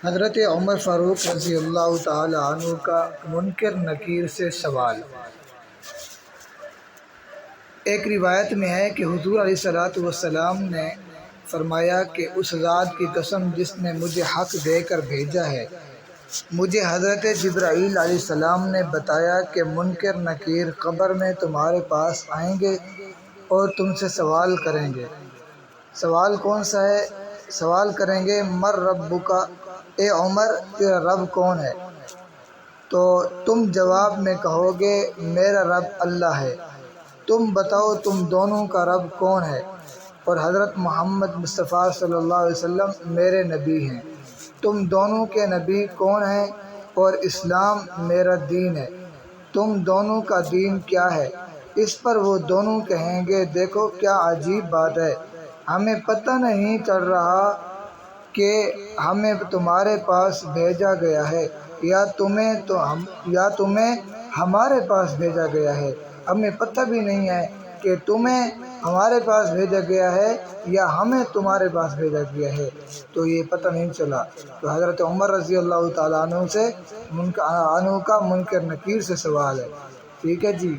حضرت عمر فاروق رضی اللہ تعالی عنہ کا منکر نکیر سے سوال۔ ایک روایت میں ہے کہ حضور علیہ السلام نے فرمایا کہ اس ذات کی قسم جس نے مجھے حق دے کر بھیجا ہے، مجھے حضرت جبرائیل علیہ السلام نے بتایا کہ منکر نکیر قبر میں تمہارے پاس آئیں گے اور تم سے سوال کریں گے۔ سوال کون سا ہے؟ سوال کریں گے مر ربک، اے عمر تیرا رب کون ہے؟ تو تم جواب میں کہو گے میرا رب اللہ ہے۔ تم بتاؤ تم دونوں کا رب کون ہے؟ اور حضرت محمد مصطفیٰ صلی اللہ علیہ وسلم میرے نبی ہیں۔ تم دونوں کے نبی کون ہیں؟ اور اسلام میرا دین ہے۔ تم دونوں کا دین کیا ہے؟ اس پر وہ دونوں کہیں گے دیکھو کیا عجیب بات ہے، ہمیں پتہ نہیں چل رہا کہ ہمیں تمہارے پاس بھیجا گیا ہے یا تمہیں ہمارے پاس بھیجا گیا ہے۔ ہمیں پتہ بھی نہیں ہے کہ تمہیں ہمارے پاس بھیجا گیا ہے یا ہمیں تمہارے پاس بھیجا گیا ہے، تو یہ پتہ نہیں چلا۔ تو حضرت عمر رضی اللہ تعالیٰ عنہ کا منکر نکیر سے سوال ہے۔ ٹھیک ہے جی۔